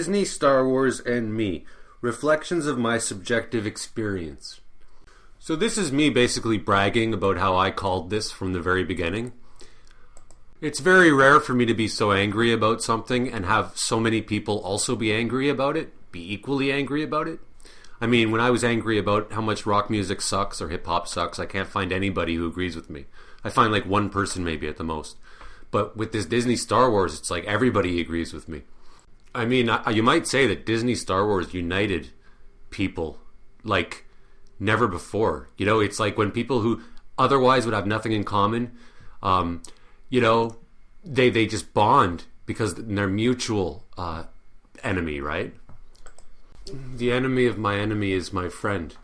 Disney, Star Wars, and me. Reflections of my subjective experience. So this is me basically bragging about how I called this from the very beginning. It's very rare for me to be so angry about something and have so many people also be angry about it, be equally angry about it. I mean, when I was angry about how much rock music sucks or hip-hop sucks, I can't find anybody who agrees with me. I find like one person maybe at the most. But with this Disney Star Wars, it's like everybody agrees with me. I mean, you might say that Disney Star Wars united people like never before. You know, it's like when people who otherwise would have nothing in common, they just bond because they're mutual enemy, right? The enemy of my enemy is my friend.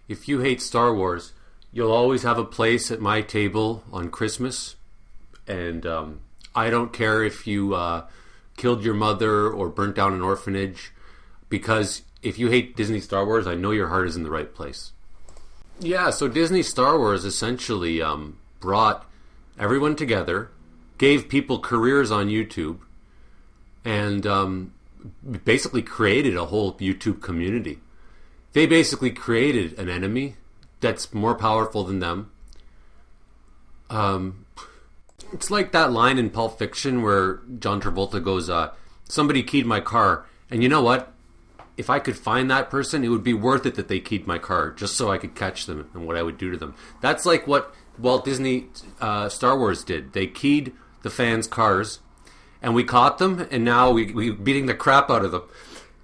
If you hate Star Wars, you'll always have a place at my table on Christmas. And I don't care if you killed your mother or burnt down an orphanage, because if you hate Disney Star Wars, I know your heart is in the right place. Yeah, so Disney Star Wars essentially brought everyone together, gave people careers on YouTube, and basically created a whole YouTube community. They basically created an enemy that's more powerful than them. It's like that line in Pulp Fiction where John Travolta goes, somebody keyed my car, and you know what? If I could find that person, it would be worth it that they keyed my car, just so I could catch them and what I would do to them. That's like what Walt Disney Star Wars did. They keyed the fans' cars, and we caught them, and now we're beating the crap out of them.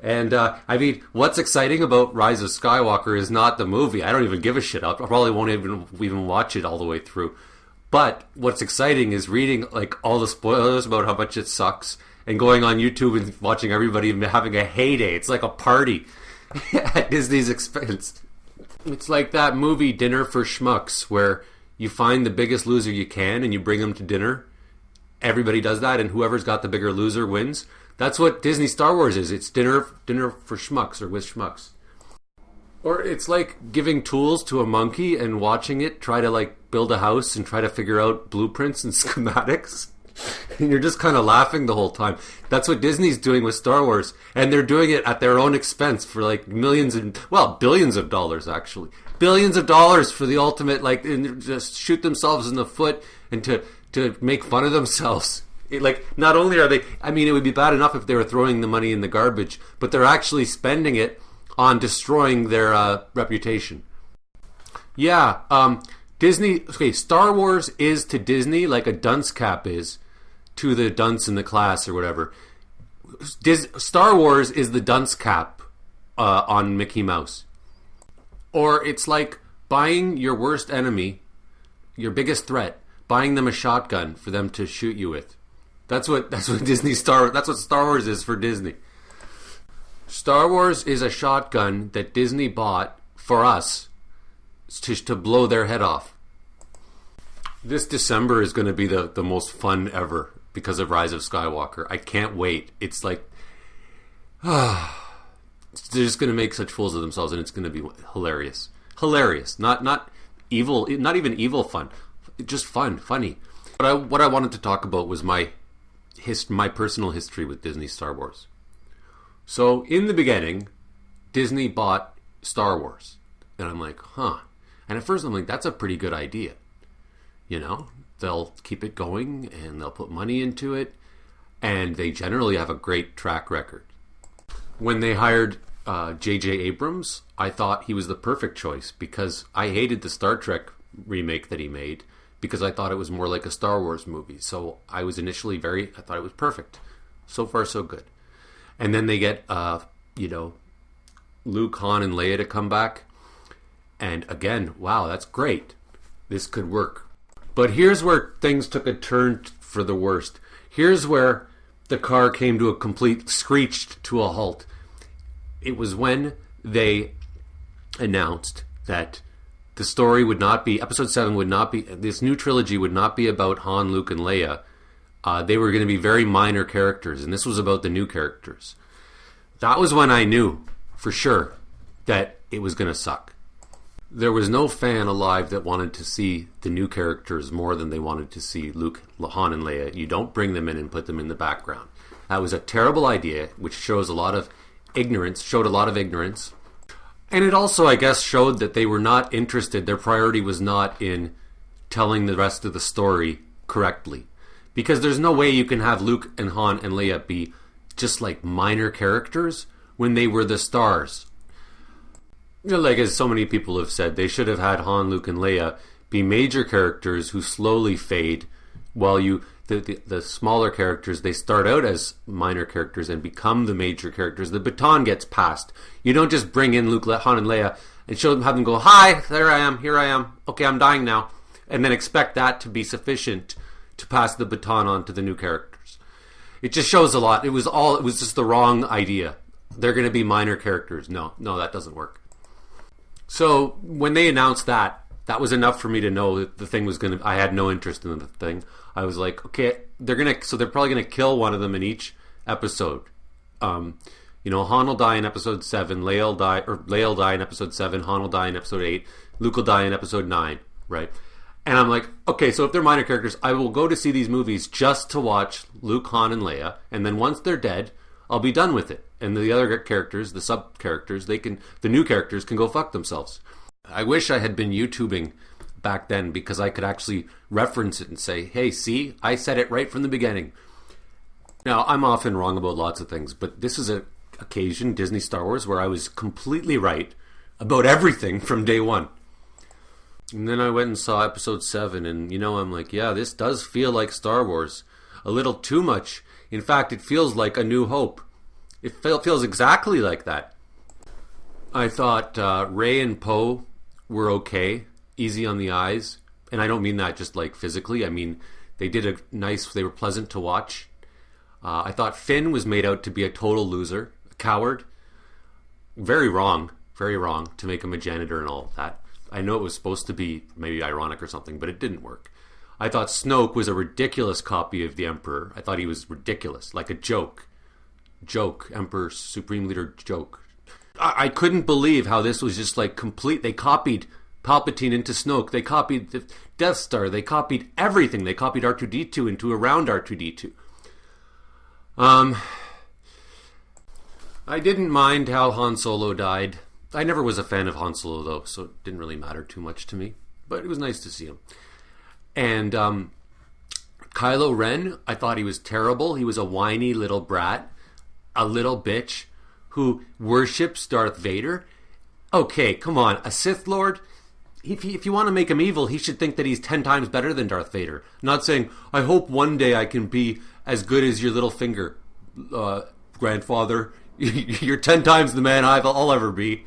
And, I mean, what's exciting about Rise of Skywalker is not the movie. I don't even give a shit. I probably won't even watch it all the way through. But what's exciting is reading like all the spoilers about how much it sucks and going on YouTube and watching everybody having a heyday. It's like a party at Disney's expense. It's like that movie Dinner for Schmucks where you find the biggest loser you can and you bring them to dinner. Everybody does that, and whoever's got the bigger loser wins. That's what Disney Star Wars is. It's dinner for schmucks or with schmucks. Or it's like giving tools to a monkey and watching it try to like build a house and try to figure out blueprints and schematics. And you're just kind of laughing the whole time. That's what Disney's doing with Star Wars. And they're doing it at their own expense for like billions of dollars actually. Billions of dollars for the ultimate, like, and just shoot themselves in the foot and to make fun of themselves. Not only are they, I mean, it would be bad enough if they were throwing the money in the garbage, but they're actually spending it on destroying their reputation. Yeah, Star Wars is to Disney like a dunce cap is to the dunce in the class or whatever. Star Wars is the dunce cap on Mickey Mouse. Or it's like buying your worst enemy, your biggest threat, buying them a shotgun for them to shoot you with. That's what Star Wars is for Disney. Star Wars is a shotgun that Disney bought for us to blow their head off. This December is going to be the most fun ever because of Rise of Skywalker. I can't wait. It's like, they're just going to make such fools of themselves, and it's going to be hilarious. Hilarious. Not evil, not even evil fun. Just fun, funny. What I wanted to talk about was my personal history with Disney Star Wars. So, in the beginning, Disney bought Star Wars. And I'm like, huh. And at first I'm like, that's a pretty good idea. You know, they'll keep it going and they'll put money into it. And they generally have a great track record. When they hired J.J. Abrams, I thought he was the perfect choice because I hated the Star Trek remake that he made because I thought it was more like a Star Wars movie. So I was initially I thought it was perfect. So far, so good. And then they get, Luke, Han, and Leia to come back. And again, wow, that's great. This could work. But here's where things took a turn for the worst. Here's where the car came to a complete screeched to a halt. It was when they announced that the story would not be, Episode 7 would not be, this new trilogy would not be about Han, Luke, and Leia. They were going to be very minor characters, and this was about the new characters. That was when I knew, for sure, that it was going to suck. There was no fan alive that wanted to see the new characters more than they wanted to see Luke, Han, and Leia. You don't bring them in and put them in the background. That was a terrible idea, which showed a lot of ignorance. And it also, I guess, showed that they were not interested. Their priority was not in telling the rest of the story correctly. Because there's no way you can have Luke and Han and Leia be just like minor characters when they were the stars. Like as so many people have said, they should have had Han, Luke, and Leia be major characters who slowly fade while the smaller characters, they start out as minor characters and become the major characters. The baton gets passed. You don't just bring in Luke, Han, and Leia and have them go, hi, there I am, here I am, okay, I'm dying now, and then expect that to be sufficient to pass the baton on to the new characters. It just shows a lot. It was just the wrong idea. They're going to be minor characters. No, that doesn't work. So when they announced that was enough for me to know that the thing was going to, I had no interest in the thing. I was like, okay, they're probably going to kill one of them in each episode. Han will die in episode 7, Leia will die in episode 7, Han will die in episode 8, Luke will die in episode 9, right? And I'm like, okay, so if they're minor characters, I will go to see these movies just to watch Luke, Han, and Leia, and then once they're dead, I'll be done with it. And the other characters, the sub-characters, the new characters can go fuck themselves. I wish I had been YouTubing back then because I could actually reference it and say, hey, see, I said it right from the beginning. Now, I'm often wrong about lots of things, but this is an occasion, Disney Star Wars, where I was completely right about everything from day one. And then I went and saw episode 7, and I'm like, yeah, this does feel like Star Wars. A little too much. In fact, it feels like A New Hope. It feels exactly like that. I thought Rey and Poe were okay, easy on the eyes. And I don't mean that just like physically. I mean, they were pleasant to watch. I thought Finn was made out to be a total loser, a coward. Very wrong to make him a janitor and all that. I know it was supposed to be maybe ironic or something, but it didn't work. I thought Snoke was a ridiculous copy of the Emperor. I thought he was ridiculous, like a joke. Emperor, Supreme Leader joke. I couldn't believe how this was just like complete. They copied Palpatine into Snoke. They copied the Death Star. They copied everything. They copied R2-D2 into around R2-D2. I didn't mind how Han Solo died. I never was a fan of Han Solo, though, so it didn't really matter too much to me. But it was nice to see him. And Kylo Ren, I thought he was terrible. He was a whiny little brat, a little bitch who worships Darth Vader. Okay, come on. A Sith Lord? If you want to make him evil, he should think that he's 10 times better than Darth Vader. Not saying, I hope one day I can be as good as your little finger, grandfather. You're 10 times the man I'll ever be.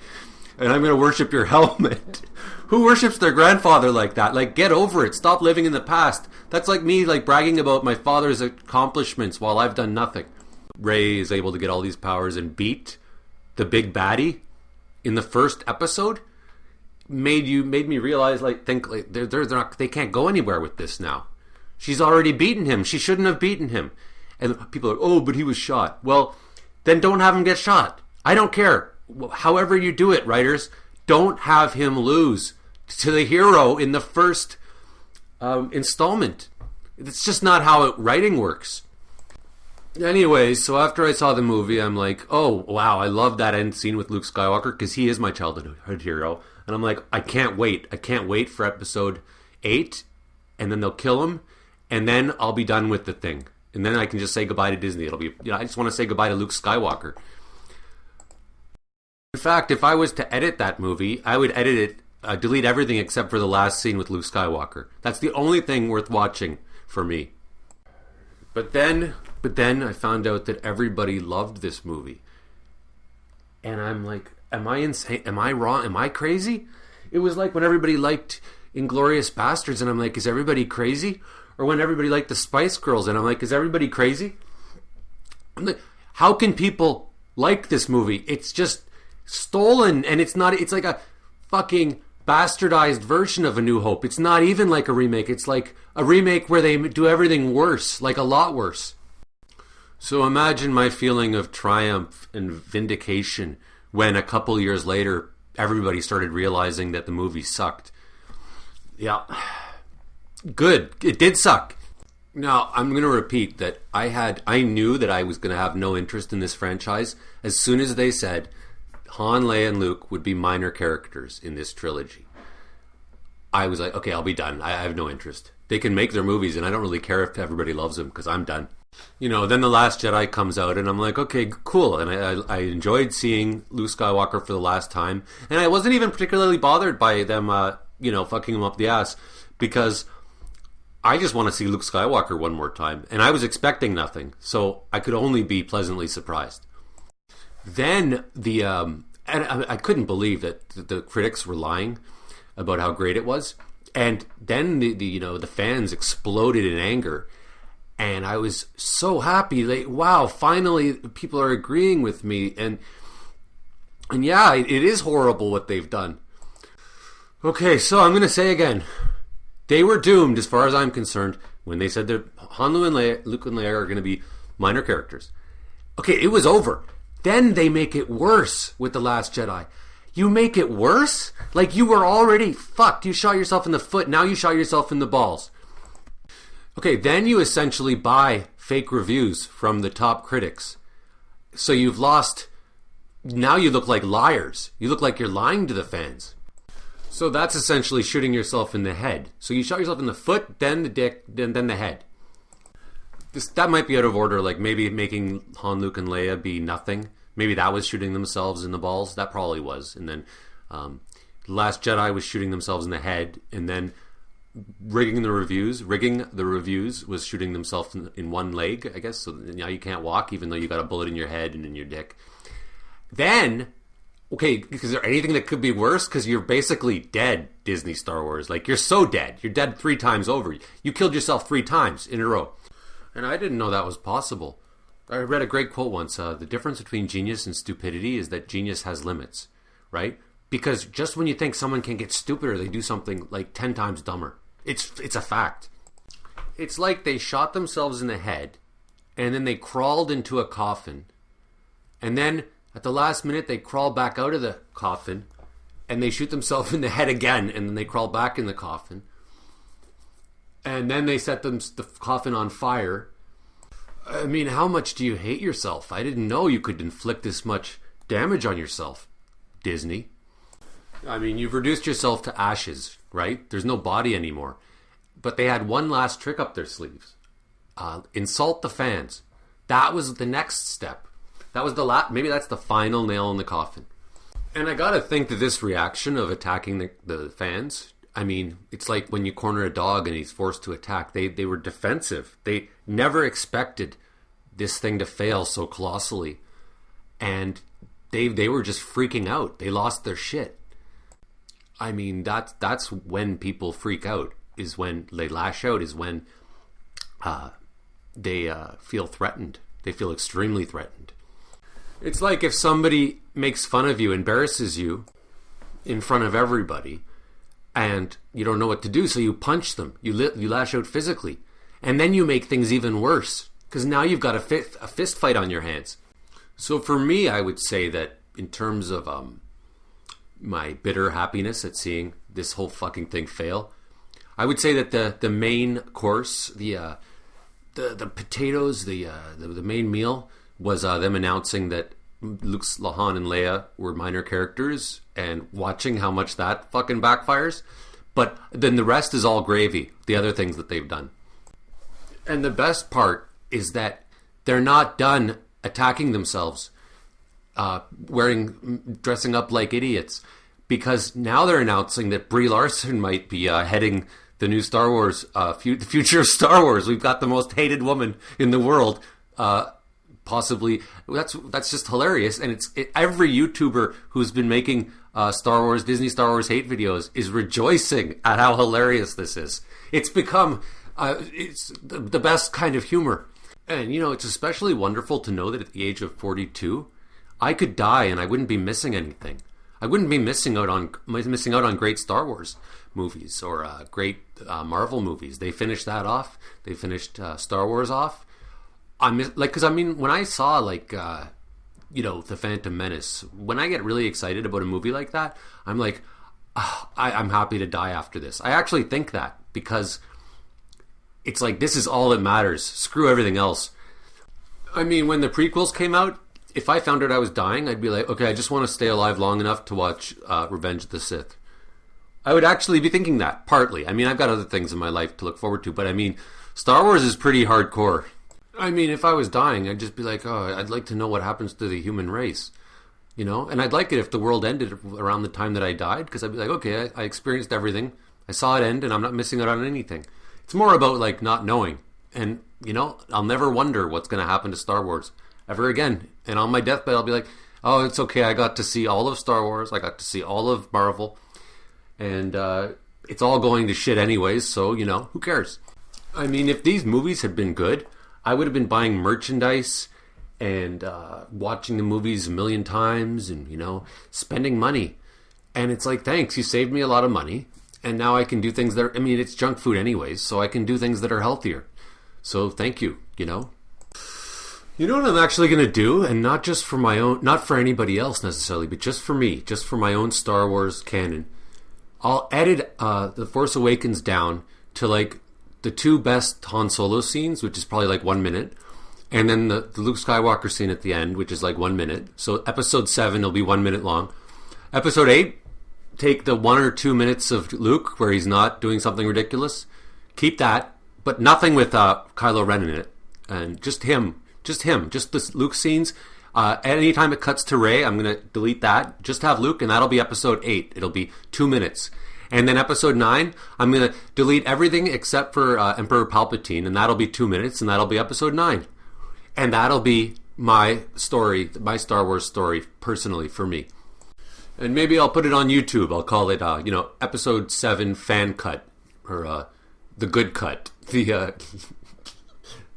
And I'm going to worship your helmet. Who worships their grandfather like that? Like, get over it. Stop living in the past. That's like me, like, bragging about my father's accomplishments while I've done nothing. Rey is able to get all these powers and beat the big baddie in the first episode. Made me realize, they can't go anywhere with this now. She's already beaten him. She shouldn't have beaten him. And people are like, oh, but he was shot. Well, then don't have him get shot. I don't care. However you do it, writers, don't have him lose to the hero in the first installment. It's just not how writing works. Anyways, so after I saw the movie, I'm like, oh, wow, I love that end scene with Luke Skywalker because he is my childhood hero. And I'm like, I can't wait. I can't wait for episode 8, and then they'll kill him, and then I'll be done with the thing. And then I can just say goodbye to Disney. It'll be, I just want to say goodbye to Luke Skywalker. In fact, if I was to edit that movie, I would edit it, delete everything except for the last scene with Luke Skywalker. That's the only thing worth watching for me. But then I found out that everybody loved this movie. And I'm like, am I insane? Am I wrong? Am I crazy? It was like when everybody liked Inglourious Bastards, and I'm like, is everybody crazy? Or when everybody liked the Spice Girls, and I'm like, is everybody crazy? I'm like, how can people like this movie? It's just stolen, and it's like a fucking bastardized version of A New Hope. It's not even like a remake. It's like a remake where they do everything worse, like a lot worse. So imagine my feeling of triumph and vindication when a couple years later everybody started realizing that the movie sucked. Yeah. Good. It did suck. Now, I'm going to repeat that I knew that I was going to have no interest in this franchise as soon as they said Han, Leia, and Luke would be minor characters in this trilogy. I was like, okay, I'll be done. I have no interest. They can make their movies, and I don't really care if everybody loves them because I'm done. Then The Last Jedi comes out, and I'm like, okay, cool. And I enjoyed seeing Luke Skywalker for the last time, and I wasn't even particularly bothered by them, fucking him up the ass, because I just want to see Luke Skywalker one more time, and I was expecting nothing, so I could only be pleasantly surprised. Then and I couldn't believe that the critics were lying about how great it was, and then the fans exploded in anger, and I was so happy. Like, wow, finally people are agreeing with me, and yeah, it is horrible what they've done. Okay, so I'm going to say again, they were doomed as far as I'm concerned when they said that Luke and Leia are going to be minor characters. Okay, it was over. Then they make it worse with The Last Jedi. You make it worse? Like, you were already fucked. You shot yourself in the foot. Now you shot yourself in the balls. Okay, then you essentially buy fake reviews from the top critics. So you've lost... Now you look like liars. You look like you're lying to the fans. So that's essentially shooting yourself in the head. So you shot yourself in the foot, then the dick, then the head. That might be out of order, like maybe making Han, Luke, and Leia be nothing. Maybe that was shooting themselves in the balls. That probably was. And then Last Jedi was shooting themselves in the head. And then rigging the reviews was shooting themselves in one leg, I guess. So now you can't walk even though you got a bullet in your head and in your dick. Then... Okay, is there anything that could be worse? Because you're basically dead, Disney Star Wars. Like, you're so dead. You're dead 3 times over. You killed yourself 3 times in a row. And I didn't know that was possible. I read a great quote once. The difference between genius and stupidity is that genius has limits, right? Because just when you think someone can get stupider, they do something like 10 times dumber. It's a fact. It's like they shot themselves in the head, and then they crawled into a coffin, and then... At the last minute, they crawl back out of the coffin, and they shoot themselves in the head again, and then they crawl back in the coffin. And then they set the coffin on fire. I mean, how much do you hate yourself? I didn't know you could inflict this much damage on yourself, Disney. I mean, you've reduced yourself to ashes, right? There's no body anymore. But they had one last trick up their sleeves. Insult the fans. That was the next step. That was maybe that's the final nail in the coffin. And I gotta think that this reaction of attacking the fans, I mean, it's like when you corner a dog and he's forced to attack. They were defensive. They never expected this thing to fail so colossally. And they were just freaking out. They lost their shit. I mean, that's when people freak out, is when they lash out, is when they feel threatened. They feel extremely threatened. It's like if somebody makes fun of you, embarrasses you in front of everybody, and you don't know what to do, so you punch them. You lash out physically. And then you make things even worse, because now you've got a fist fight on your hands. So for me, I would say that in terms of my bitter happiness at seeing this whole fucking thing fail, I would say that the main course, the potatoes, the main meal... was them announcing that Luke, Han, and Leia were minor characters and watching how much that fucking backfires. But then the rest is all gravy, the other things that they've done. And the best part is that they're not done attacking themselves, dressing up like idiots. Because now they're announcing that Brie Larson might be heading the new Star Wars, the future of Star Wars. We've got the most hated woman in the world, possibly. That's just hilarious, and every YouTuber who's been making Disney Star Wars hate videos is rejoicing at how hilarious this is. It's become it's the best kind of humor, and it's especially wonderful to know that at the age of 42, I could die and I wouldn't be missing anything. I wouldn't be missing out on great Star Wars movies or great Marvel movies. They finished that off. They finished Star Wars off. Because when I saw The Phantom Menace, when I get really excited about a movie like that, I'm like, I'm happy to die after this. I actually think that because it's like, this is all that matters. Screw everything else. I mean, when the prequels came out, if I found out I was dying, I'd be like, okay, I just want to stay alive long enough to watch Revenge of the Sith. I would actually be thinking that, partly. I mean, I've got other things in my life to look forward to, but I mean, Star Wars is pretty hardcore. I mean, if I was dying, I'd just be like, oh, I'd like to know what happens to the human race. You know? And I'd like it if the world ended around the time that I died, because I'd be like, okay, I experienced everything. I saw it end, and I'm not missing out on anything. It's more about, like, not knowing. And, you know, I'll never wonder what's going to happen to Star Wars ever again. And on my deathbed, I'll be like, oh, it's okay. I got to see all of Star Wars. I got to see all of Marvel. And it's all going to shit anyways, so, you know, who cares? I mean, if these movies had been good, I would have been buying merchandise and watching the movies a million times and, you know, spending money. And it's like, thanks, you saved me a lot of money. And now I can do things that are, I mean, it's junk food anyways, so I can do things that are healthier. So thank you, you know? You know what I'm actually going to do? And not just for my own, not for anybody else necessarily, but just for me, just for my own Star Wars canon. I'll edit The Force Awakens down to like the 2 best Han Solo scenes, which is probably like 1 minute. And then the Luke Skywalker scene at the end, which is like 1 minute. So episode 7 will be 1 minute long. Episode 8, take the 1 or 2 minutes of Luke where he's not doing something ridiculous. Keep that, but nothing with Kylo Ren in it. And just him, just the Luke scenes. Anytime it cuts to Rey, I'm going to delete that. Just have Luke, and that'll be episode 8. It'll be 2 minutes. And then episode 9, I'm going to delete everything except for Emperor Palpatine, and that'll be 2 minutes, and that'll be episode 9. And that'll be my story, my Star Wars story, personally, for me. And maybe I'll put it on YouTube. I'll call it, episode 7 fan cut, or the good cut. The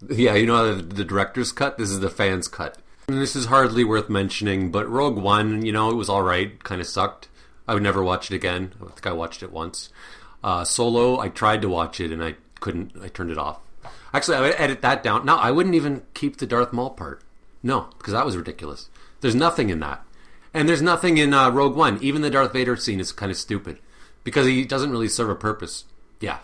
the director's cut? This is the fan's cut. And this is hardly worth mentioning, but Rogue One, it was alright, kind of sucked. I would never watch it again. I think I watched it once. Solo, I tried to watch it and I couldn't. I turned it off. Actually, I would edit that down. No, I wouldn't even keep the Darth Maul part. No, because that was ridiculous. There's nothing in that. And there's nothing in Rogue One. Even the Darth Vader scene is kind of stupid. Because he doesn't really serve a purpose. Yeah.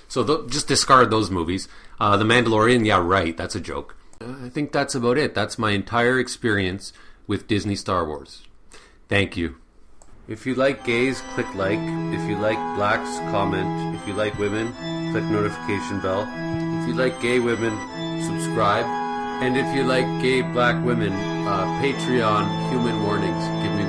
So just discard those movies. The Mandalorian, yeah, right, that's a joke. I think that's about it. That's my entire experience with Disney Star Wars. Thank you. If you like gays, click like. If you like blacks, comment. If you like women, click notification bell. If you like gay women, subscribe. And if you like gay black women, Patreon, human warnings. Give me